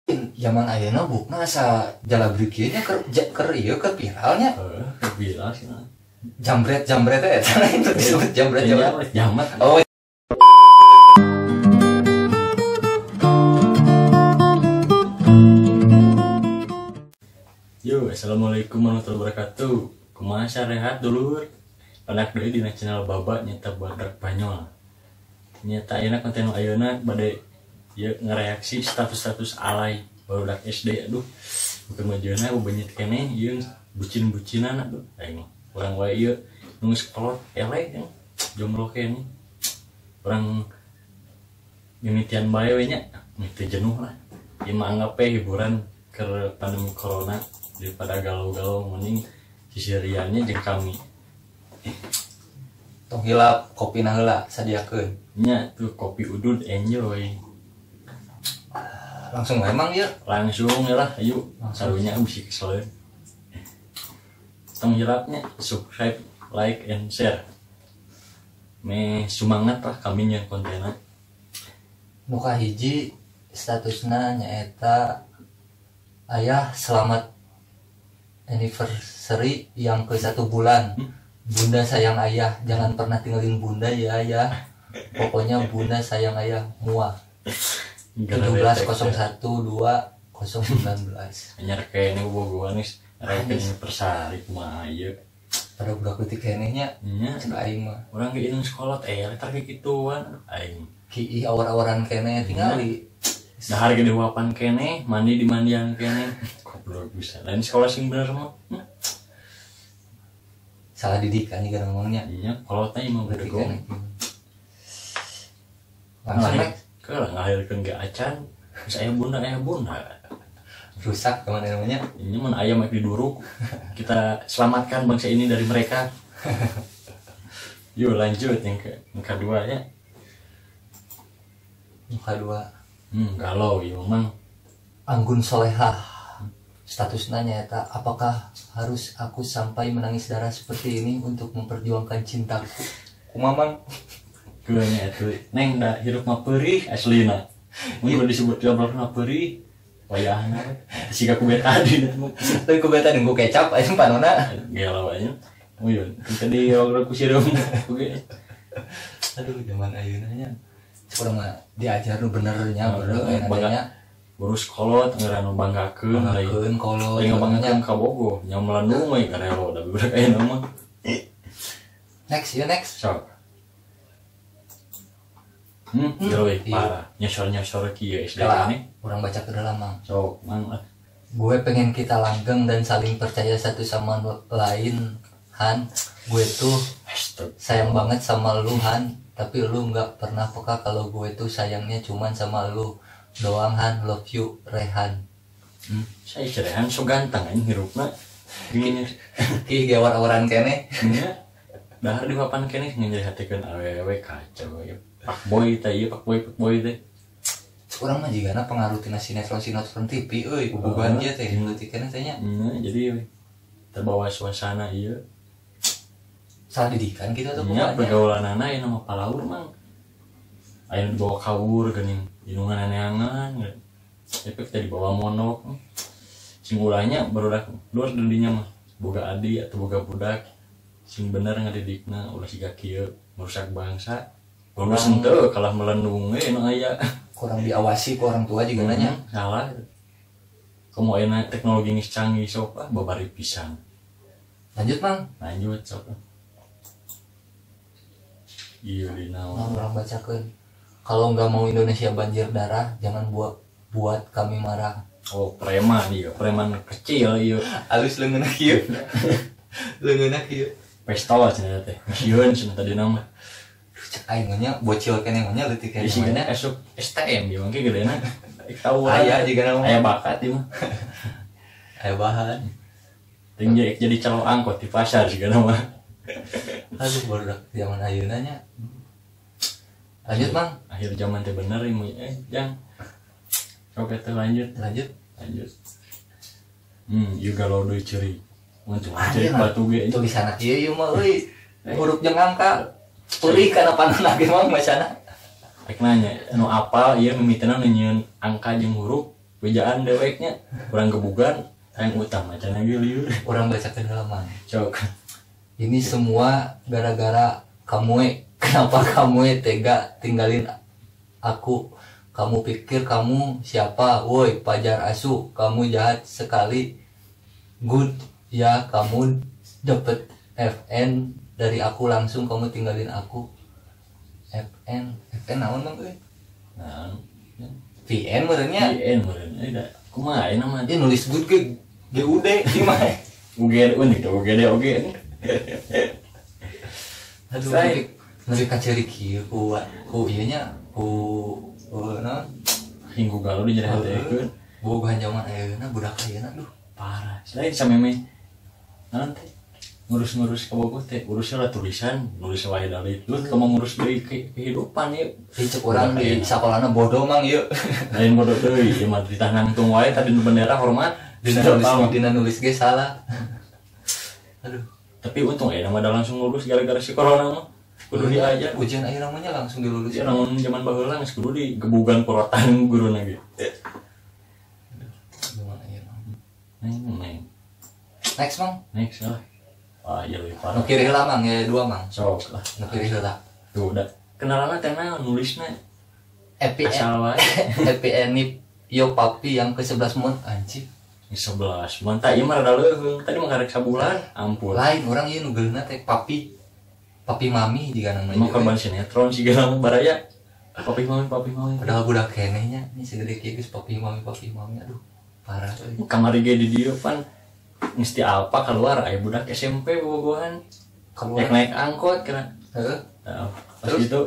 zaman ayeuna bukna asa jalabreuh kieu nya keur ieu keur viralnya. Viral sih nah. Jambret eta itu disebut jambret Jamat. Oh. Yo, assalamualaikum warahmatullahi wabarakatuh. Kumaha sarehat dulur? Panak deui dina channel Baba nyata badak Banyol. Nyata ayeuna konten ayeuna bade ieu ngareaksi status-status alay barudak SD. Aduh, bukan majeuna bebenyet keneh ieu bucin-bucinan aduh. Aing urang wae ieu nu sekolot eleh jomblo keneh. Urang mimitian bae we nya, teu jenuh lah. Ieu mah anggap hiburan keur pandemi corona daripada galau-galau mending sisiriannya jeung kami. Tong hilap kopina heula sadiakeun. Nya tuh kopi udud enjoy. Langsung memang ya. Langsung ya lah, ayo. Sarunya bisi kesoleun. Tong hilapnya subscribe, like and share. Me semangat lah kami nya kontenna. Nu kahiji statusna nyaeta ayah selamat anniversary yang ke 1 bulan. Bunda sayang ayah, jangan pernah tinggalin bunda ya ayah. Pokoknya bunda sayang ayah muah. 17.01.2019. Anyar kene bogohan geus rakeun persari kumaha ieu. Pada budak leutik keneh nya. Nya Cek aing mah. urang ge inung sekolot tar kikituan aing. Ki awar-awaran keneh tingali. Dahar gede wapan kene, mandi di mandian kene. Goblok bisa. Lain sekolah sing bener mah. Salah didikan juga ngomongnya. Iya, kalau tanya mau berdegong. Langsung nek kalau ngahirkeun ge acan, geus aya bunda. rusak kemana namanya. Ini mun ayam mah diduruk. Kita selamatkan bangsa ini dari mereka. Yuk lanjut yang kedua ya. Yang kedua. Galau ieu mang. Anggun Solehah. Statusnya nyata, apakah harus aku sampai menangis darah seperti ini untuk memperjuangkan cintaku? Kumamang. Keulanya atuh. Neng da hirup mah peurih aslina. Mun disebut jomblo mah peurih. Wayahna siga ku beta di Tapi ku beta nunggu kecap aja panona. Galau aja. Muyun. Tadi orang ku sireum. Oke. Aduh zaman ayeuna nya. Urang mah diajar nu benernya beureum aya urus kolot ngeurang banggakeun banggakeun kolot. Aing banggakeun ka Bogo, nya melandung we karelo da budak ayeuna mah. Next. Sok. Deui parah. Nyosor-nyosor kieu SD ini. Urang baca ke dalam mang. Sok, mang. Gue pengen kita langgeng dan saling percaya satu sama lain, Han. Gue tuh sayang banget sama lu, Han. Tapi lu nggak pernah peka kalau gue tuh sayangnya cuman sama lu doang, Han. Love you, Rehan. Saya cerehan so ganteng anjing hirupna. Gini. Ih, gawar-gawaran kene. Nya. Dahar di papan kene ngajarihatikeun awewe kacau ya. Pak boy teh. Urang mah jigana pengaruh tina sinetron TV euy, bubugan ieu teh leutik keneh teh nya. Jadi terbawa suasana ieu. Salah didikan gitu atuh Nya pergaulanana aya nama palaur mang. Aya dibawa kawur geuning inungan aneangan. Efek teh dibawa monok. Sing ulahnya barudak luar dinya mah boga adi atau boga budak sing bener ngadidikna ulah siga kieu merusak bangsa. Lulus henteu kalah melendung nu aya. Kurang diawasi ku orang tua juga nanya. Salah. Komo aya teknologi geus canggih sok babari pisan. Lanjut, Mang. Lanjut sok. Iya dina. Orang bacakeun. Kalau nggak mau Indonesia banjir darah, jangan buat kami marah. Oh, preman ieu, preman kecil ieu. Alus leungeunna kieu. Leungeunna kieu. Pestol cenah teh. Sieun cenah tadi nama. Cek aing nya bocil keneh nya leutik keneh. Isigana asup STM ieu mangke gedeuna. Tahu aya jiga nama. Aya bakat ieu mah. Aya bahan. Ting jadi calon angkot di pasar jiga nama. Aduh barudak zaman ayeuna nya. Lanjut, Mang. Akhir zaman teh bener ieu jang. Sok teh lanjut. Ieu galau deui ceuri. Mun ceuri batu ge tulisanna kieu ieu mah euy. Huruf jeung angka. Puri kana panonna ge mah bacana. Rek nanya, anu apal ieu mimitna nyieun angka jeung huruf bejaan deweknya kurang gebugan yang utama can lagi liur orang baca kedalaman. cok Ini semua gara-gara kamu. Kenapa kamu tega tinggalin aku? Kamu pikir kamu siapa? Woi, pajar asu, kamu jahat sekali. Good ya, kamu dapet FN dari aku langsung, kamu tinggalin aku. FN naon bang? nah VN merenya. IN meureun kumaha nama Dia nulis good ke GUD gimana? UGD unik tuh UGD oke Aduh, nanti kaciri kieu ku ieu nya ku naon? hinggu galau di jadi hati Boga zaman ayeuna budak ayeuna duh. parah selain sameme nanti ngurus-ngurus kabogoh teh urusnya lah tulisan nulis wae dari lu kamu ngurus dari kehidupan ya Cek orang di sekolahna bodoh mang ieu. lain bodoh deui ieu mah ditanangtung wae tadi nu bendera hormat Dina nulis ge salah. Aduh, tapi untung nama ada langsung lulus gara-gara si corona mah kudu diajar ujian akhir namanya langsung dilulus. ya namun zaman baheula geus kudu digebugan porotan guruna ge Gimana ya? neng Next mang. next lah iya lebih parah Nu kiri heula mang ya dua mang. sok lah Nu kiri heula. tuh udah kenalanna teh naon nulisna EPN. asal wae EPN yo papi yang ke-11 mun anjing. 11 mantap ieu mah rada leuheung tadi mah karek sabulan ampun Lain orang ieu nu geulna teh papi. Papi mami juga namanya. mau korban sinetron sih geus baraya papi mami Padahal budak kenehnya ini segede kieu geus papi mami aduh parah euy. kamari ge di dieu pan mesti apa keluar aya budak SMP bobogohan Keluar. naik angkot kira Heeh. pas Terus? gitu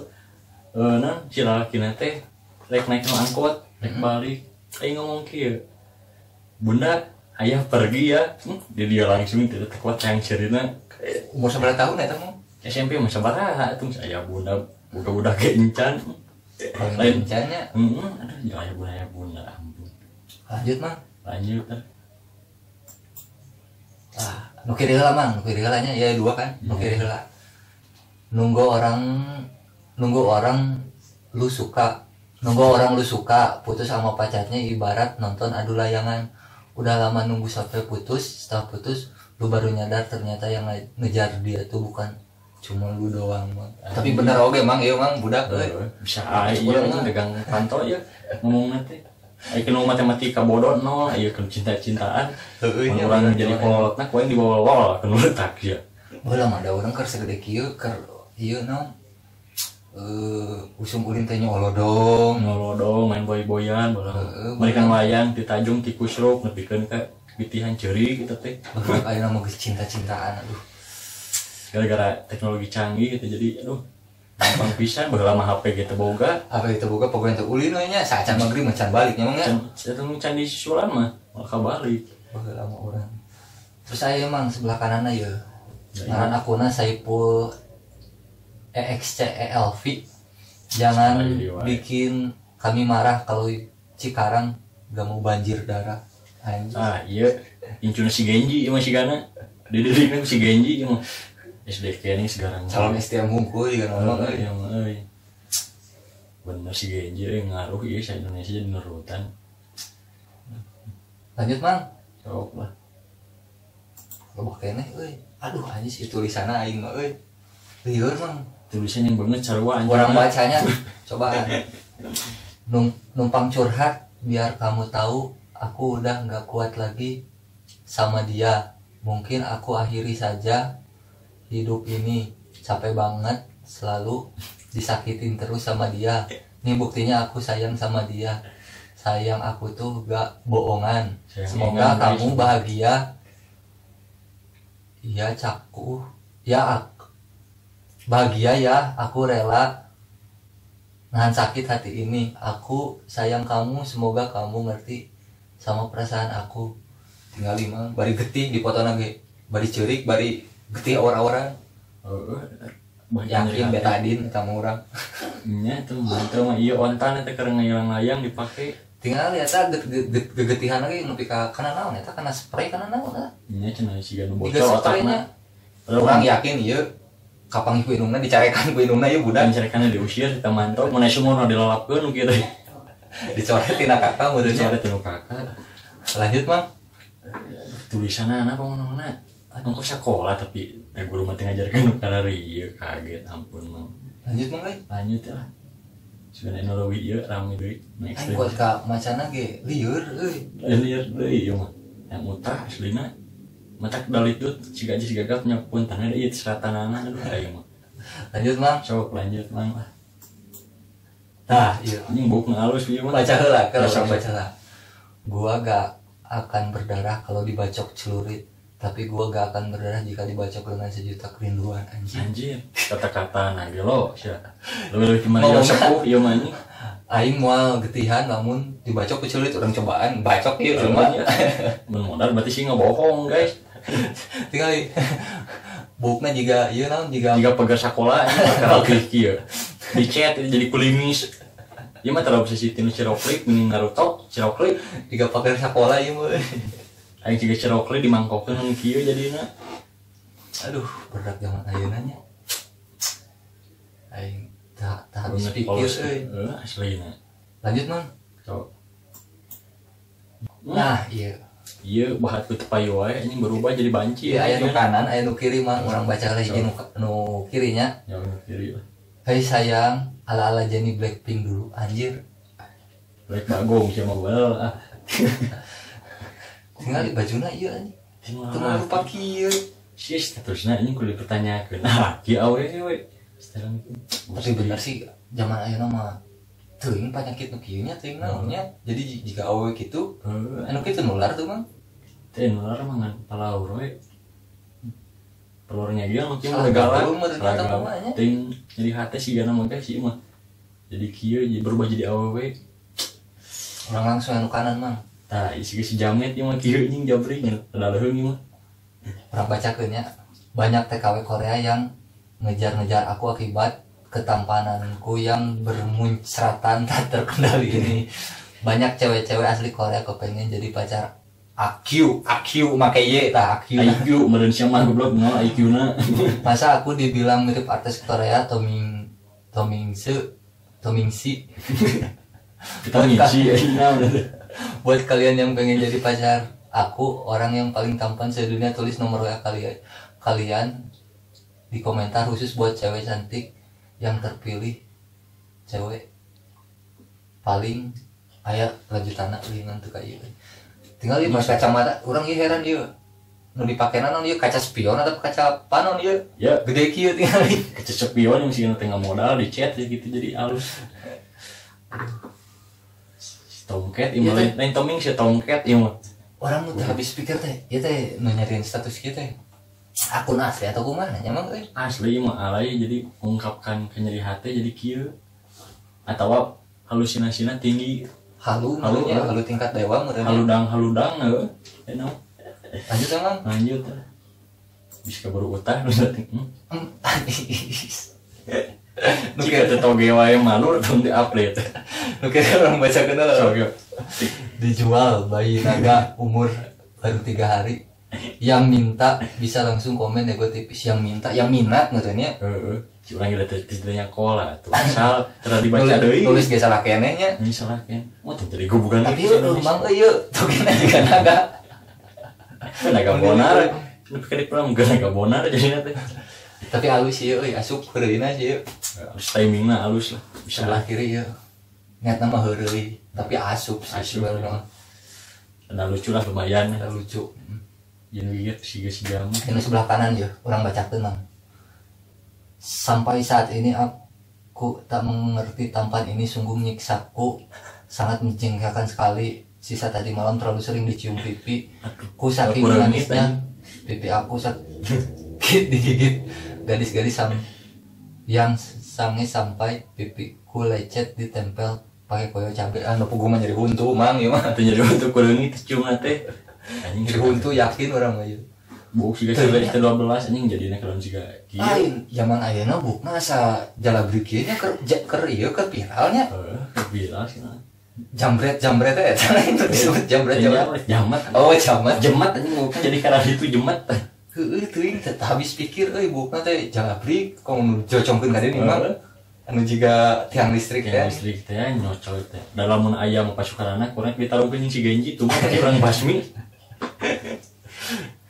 non si lalakina teh rek naik nu angkot rek balik aing ngomong kieu bunda ayah pergi ya dia langsung tidak kuat yang cerita Umur seberapa tahun eta mah? SMP mah sabaraha tuh saya bunda buka-buka kencan lain Rencananya aduh ya bunda ampun lanjut mang. lanjut Nu kiri heula mang, nu kiri heula nya ya dua kan, nu kiri heula. Nunggu orang lu suka putus sama pacarnya ibarat nonton adu layangan. Udah lama nunggu sampai putus, setelah putus lu baru nyadar ternyata yang ngejar dia tuh bukan cuma lu doang mang. Tapi bener oge mang, ieu mang budak euy. bisa iya dagang pantau ya ngomong nanti ayo kena matematika bodoh no ayo kena cinta-cintaan Heueuh orang jadi kolotna koeng dibawa-bawa kena letak ya Baheula mah ada urang keur segede kieu keur ieu naon usum ulin teh nyolodong. nolodong main boy-boyan mereka layang di Tanjung Tikusruk nepikeun ka pitihan ceuri gitu teh Baheula ayeuna mah geus cinta-cintaan aduh. gara-gara teknologi canggih gitu jadi aduh gampang pisan baheula mah HP gitu boga Apa itu boga pokoknya teh ulin we nya sacan magrib macan balik nya mah nya. can candi susulan mah maka balik Baheula mah urang. Terus aya mang sebelah kananna ieu. Ngaran akuna Saipul EXCELV. Jangan bikin kami marah kalau Cikarang gak mau banjir darah. Anjir. iya incuna si Genji ieu mah sigana dididikna si Genji ieu mah SD kene sekarang Calon STM hungkul juga ngomong euy. iya mah euy bener si Genji ngaruh ieu sa Indonesia jadi nurutan Lanjut mang. sok lah Loba keneh euy. Aduh anjir si tulisanna aing mah euy. Lieur mang. tulisan yang banget sarua anjing Orang bacanya coba numpang curhat biar kamu tahu aku udah nggak kuat lagi sama dia. Mungkin aku akhiri saja hidup ini, capek banget selalu disakitin terus sama dia. Ini buktinya aku sayang sama dia. Sayang aku tuh gak bohongan. Semoga kamu bahagia. Iya cakuh. Ya bahagia ya, aku rela nahan sakit hati ini. Aku sayang kamu, semoga kamu ngerti sama perasaan aku. Tinggal 5 bari getih di foto lagi, bari ceurik, bari getih orang-orang. Yakin betadin sama orang. nya tuh mantap mah ieu ontan eta keur ngailang-layang dipake Tinggal lihat gegetihan lagi nepi ka kana naon eta kana spray kana naon eta. nya cenah siga nu Tiga bocor spraynya. otakna Orang yakin ieu kapang ku indungna dicarekan ku indungna ieu budak. dan cerekannya diusir kita mantau mana semua dilalapkeun kieu teh Dicoret tina kakak meureun. Dicoret tinu kakak. Lanjut Mang. Tulisanna apa mana? Ongkos sekolah tapi guru mah teu ngajarkeun nu kana ieu kaget ampun Mang. Lanjut Mang euy. Lanjut lah. Sudah teknologi ieu rame deui. Aing buat ka macana ge lieur euy. Lieur deui ieu mah. Yang mutah aslina. Matak dalit tuh siga gagap nyapun tanah ieu seratanana aduh aing mah. Lanjut Mang. Sok lanjut Mang lah. Tah, ieu. Anjing buk ngalus ieu mah. Baca heula, kalau Baca baca heula. Gua gak akan berdarah kalau dibacok celurit, tapi gua gak akan berdarah jika dibacok dengan sejuta kerinduan anjing. Anjir, kata-kata nah gelo sia. Leuwih gimana ya sepuh ieu mah anjing. Aing moal getihan lamun dibacok ku celurit urang cobaan bacok ieu Mun mah. modal berarti sih ngebohong guys. Tinggal bukna juga ieu naon juga Jika pegar sekolah kalau kieu. Di chat jadi kulimis. Ieu mah terlalu obsesi tinu Ciroclip mending Naruto, Ciroclip. juga pakai sekolah ieu mah. Aing juga Ciroclip dimangkokeun nu kieu jadina. Aduh, berat zaman ayeuna nya. Aing tak habis pikir euy. Aslina. Lanjut, Mang. Sok. Nah, iya. Ieu bahat ku teu payu wae anjing berubah jadi banci. Iya, aya nu kanan, aya nu kiri, Mang. Urang baca lagi nu kirinya. Ya nu kiri lah. Hei sayang, ala-ala Jennie Blackpink dulu, anjir. Black bagong sia mah well ah. Tinggal di bajuna ieu anjing. Teu lupa kieu. Sih statusnya ini kudu dipertanyakeun. Nah, kieu awe we. Sekarang itu. Tapi bener sih, zaman ayeuna mah teuing penyakit nu kieu nya teuing naonnya. Jadi jika awe kitu, anu kitu nular tuh, Mang. Teh nular mah ngan palaur we. Pelurnya dia mungkin Salah galak. gaul mah ternyata namanya. Ting jadi hate sih gana mah sih mah. Jadi kieu jadi berubah jadi awewe. Orang langsung anu kanan, Mang. Tah isi si jamet ieu mah kieu ning jabring ada leuheung ieu mah. Orang bacakeun nya banyak TKW Korea yang ngejar-ngejar aku akibat ketampananku yang bermuncratan tak terkendali ini. Banyak cewek-cewek asli Korea kepengen jadi pacar AQ make ye tah AQ. IQ meureun sia mah goblok nol IQ-na. Masa aku dibilang mirip artis Korea Tomingsi. Kita ngisi ayeuna. Buat kalian yang pengen jadi pacar aku, orang yang paling tampan sedunia, tulis nomor WA kalian di komentar khusus buat cewek cantik yang terpilih. Cewek paling aya lanjutanna dengan tuh kayak gitu. Tinggal ieu pas kacamata, urang ieu heran ieu. Nu dipakena naon ieu kaca spion atau kaca panon ieu? Ya, Gede kieu tinggal ieu. kececep pion yang sih tengah modal di chat gitu jadi halus. Si Tomcat ieu mah lain Toming si Tomcat ieu mah. Orang nu teh habis pikir teh, ieu teh nu nyariin status kieu teh. Akun asli atau kumaha nya Mang euy? Asli mah alay jadi mengungkapkan kenyeri hati jadi kieu. Atau halusinasina tinggi. Halu tingkat dewa meureun. Haludang enak. Lanjut Mang. Lanjut. Bisa baru utah nu sating. Jika tetoge wae malu tong di-update. Nu kira orang baca kenal. Sok. Dijual bayi naga umur baru 3 hari. Yang minta bisa langsung komen nego tipis, yang minta, yang minat ngetanya. Si urang geus teh kola tuh. Asal tara dibaca deui. Tulis ge salah keneh nya. Ini salah kan. Mau tuh jadi bukan Tapi Mang euy togena juga naga. Naga bonar. Nu pikir pulang geus naga bonar jadi teh. Tapi halus ieu euy asup heureuna ieu. Halus timingna halus lah. Bisa Sebelah kiri ieu. Niatna mah heureuy, tapi asup sih sebenarnya. Ada lucu lah lumayan. Lucu. Yang lihat si jamu. Ini sebelah kanan ya, orang bacakeun Mang. Sampai saat ini aku tak mengerti tampan ini sungguh menyiksaku, sangat menjengkelkan sekali. Sisa tadi malam terlalu sering dicium pipi. Ku saking nangisnya, pipi aku sakit digigit gadis-gadis yang sange sampai pipiku lecet ditempel pakai koyo cabe. Anu pugu mah nyeri huntu Mang ieu mah. Teu nyeri huntu kureung teh cium teh. Anjing Nyeri huntu yakin orang mah ieu. Buk siga 12 anjing jadina kalau siga kieu. Lain zaman ayeuna bukna asa jalabrik kieu nya keur ieu keur viralnya. Viral sih. Jambret teh eta itu disebut jambret. Jamat. Oh, jamat. Jemat anjing bukan jadi karena itu jemat. Heueuh teuing teh habis pikir euy bukna teh jalabrik kong jocongkeun ka dieu Mang. anu juga tiang listrik yang ya. listrik teh nyocol teh dalam mun ayam pasukanana kurang ditaruhkeun si Genji tuh mah orang basmi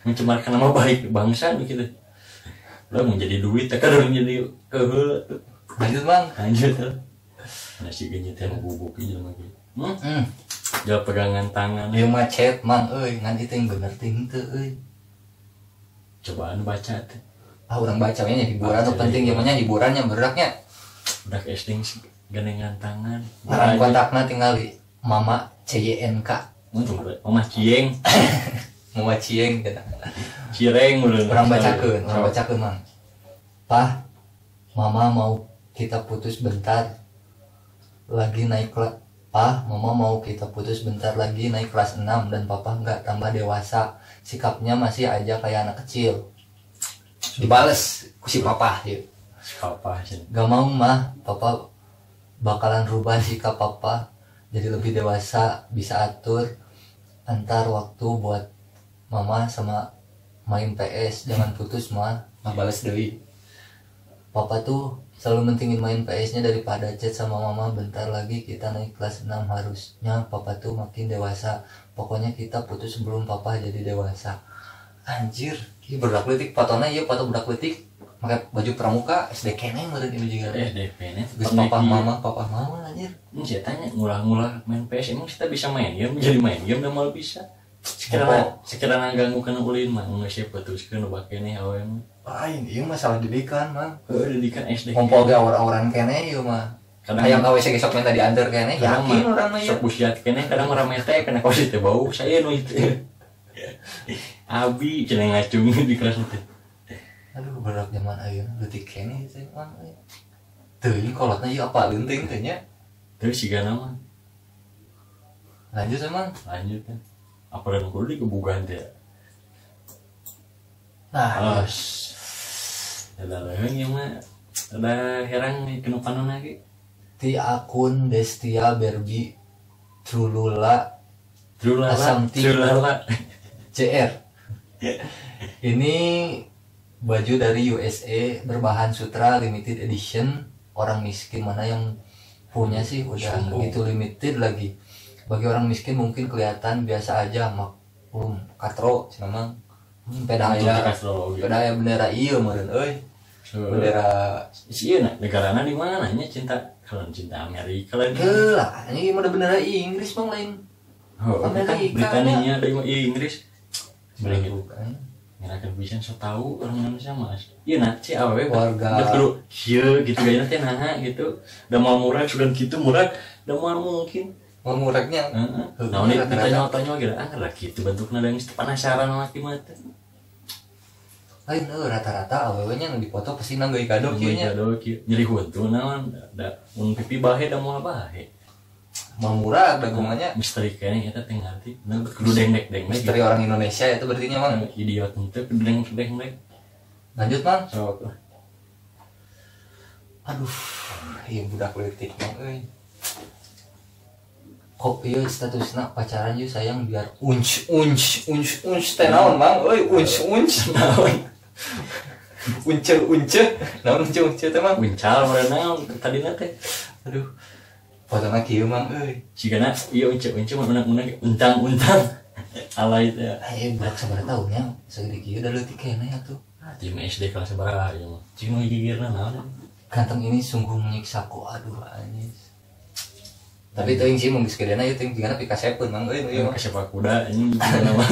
mencemarkan nama baik bangsa gitu lah mau jadi duit teh kadang jadi Lanjut Mang. lanjut nah si Genji teh bubuk ieu mah gitu jalan pegangan tangan Ieu mah chat Mang euy, ngan itu yang bener teh henteu euy. cobaan baca teh Urang bacanya hiburan Baca nu penting deh. ieu mah nya hiburannya beraknya. udah casting gandengan tangan Ngaran kontakna tinggali Mama CYNK. untuk Mama Cieng Mama Cieng gitu. Cireng udah Orang bacakeun Mang. Pah, Mama mau kita putus bentar lagi naik kelas. Pah, Mama mau kita putus bentar lagi naik kelas 6 dan Papa nggak tambah dewasa. Sikapnya masih aja kayak anak kecil. Dibales ku si Papa gitu. apa sih Gak mau mah, Papa bakalan rubah sikap Papa jadi lebih dewasa, bisa atur antar waktu buat Mama sama main PS, jangan putus mah. Nah balas deui. Papa tuh selalu mentingin main PS-nya daripada chat sama Mama. Bentar lagi kita naik kelas 6, harusnya Papa tuh makin dewasa. Pokoknya kita putus sebelum Papa jadi dewasa. Anjir, ini budak leutik fotona ieu foto budak leutik make baju pramuka SD kene meureun ieu juga. DP nya Geus papa mama anjir. Saya tanya ngulah-ngulah main PS emang kita bisa main game jadi main game dan malah bisa sekiranya ganggu kena ulin mah nggak siapa terus kena pakai nih awem Lain, ieu masalah didikan mah. didikan SD Kompol ge awur-awuran kene ieu mah. kadang Hayang ka WC besok minta diantar kene, kadang yakin urang mah ieu. sok busiat kene kadang orang mete kena kosi teh bau saya nu itu abi cenah ngacung di kelas itu Aduh, berak zaman ayeuna leutik kene teh mah. Teuing kolotna ieu apa leunteng teh nya. terus si gana mah Lanjut emang. lanjut kan apa dan kudu dikebugan teh Nah, ada lagi mah ada herang kena panon lagi di akun Destia Berbi Trulula Asam Trulala CR. Ini baju dari USA berbahan sutra limited edition. Orang miskin mana yang punya sih udah Sombong. begitu limited lagi. Bagi orang miskin mungkin kelihatan biasa aja, maklum katro memang peda aya bendera ieu meureun euy. Bendera sih nah negarana di mana nya cinta kalian cinta Amerika lain lah, ini mah bendera Inggris bang lain. Amerika Britania dari Inggris boleh gitu Bukan. ngerakan bisa so tahu orang Indonesia mas iya nah si awewe Warga. betul iya gitu gaya teh nah gitu udah mau murah sudah gitu murah udah mau mungkin Mau mureknya. nah ini ditanya-tanya gitu lah gitu bentuknya yang penasaran laki mata Lain rata-rata awewe-nya nu dipoto pasti nanggeui kado kieu nya. nyeri huntu naon da mun pipi bahe da moal bahe Mau murah dagungannya. misteri kayaknya kita teh ngarti nah kudu dengdek Misteri orang Indonesia itu berarti nya Mang. idiot ente kudu dengdek Lanjut Mang. sok Aduh, iya budak leutik Mang euy. Kok ieu statusna pacaran ieu sayang biar unch teh naon Mang euy unch naon. Unce naon unce teh Mang. wincal mana tadina teh Aduh. Fotona kieu Mang euy. sigana ieu unce mah menang untang alay teh Ayo budak sabaraha tahunnya segede kieu da leutik keneh atuh. tim SD kelas berapa ya mah cing nu gigirna naon Ganteng ini sungguh menyiksaku, aduh anjis. Tapi teuing sih mun geus gedena ieu teuing tinggalna pika sepeun Mang euy ieu. ke sepak kuda ini nama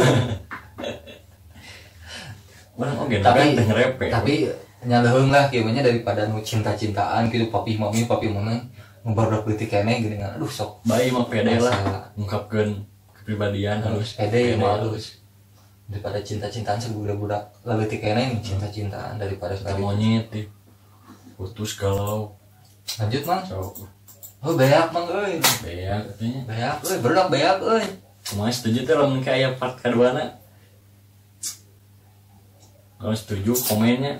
orang oke Tapi nyaleheung lah kieu nya daripada nu cinta-cintaan gitu papi mami nu barudak leutik keneh geuning aduh sok bayi mah pede lah Masalah. ngungkapkeun kepribadian halus pede mah halus. Daripada cinta-cintaan sebudak-budak leutik keneh nih cinta-cintaan daripada kita sekali. monyet deh putus galau Lanjut Mang. sok Oh beak Mang euy. beak katanya Beak euy, berak beak euy. cuma setuju tuh lamun kayak part keduana kalau setuju komennya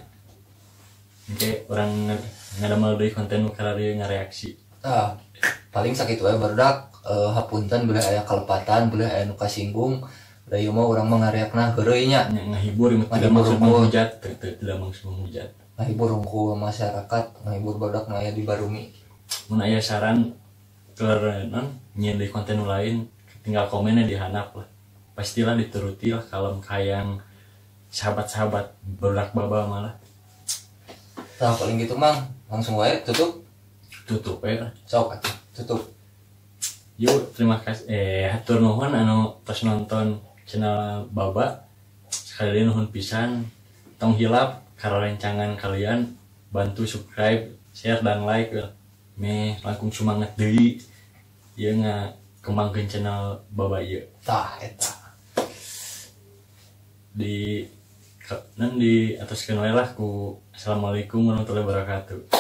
kayak orang ngadamel deui konten nu karari ngareaksi Ah, paling sakit wae barudak hapunten boleh aya kalepatan, boleh aya nu kasinggung. Da ieu mah urang mah ngareakna heureuy nya. ngahibur tidak Ngahibur maksud mah. menghujat tidak maksud menghujat ngahibur hungkul masyarakat, ngahibur badak nu aya di Barumi. Mun aya saran keur nyen di konten lain tinggal komennya di handap lah. Pastilah dituruti lah kalau kayang sahabat-sahabat badak baba malah. Nah paling gitu mang langsung wae tutup Ya. sok atuh tutup. Yuk terima kasih hatur nuhun anu tos nonton channel Baba. Sekali nuhun pisan tong hilap karena rencangan kalian, bantu subscribe, share dan like ya. Langkung semangat deui ieu ngakembangkeun channel Baba ieu. Tah eta. Di ataskeun wae lah ku assalamualaikum warahmatullahi wabarakatuh.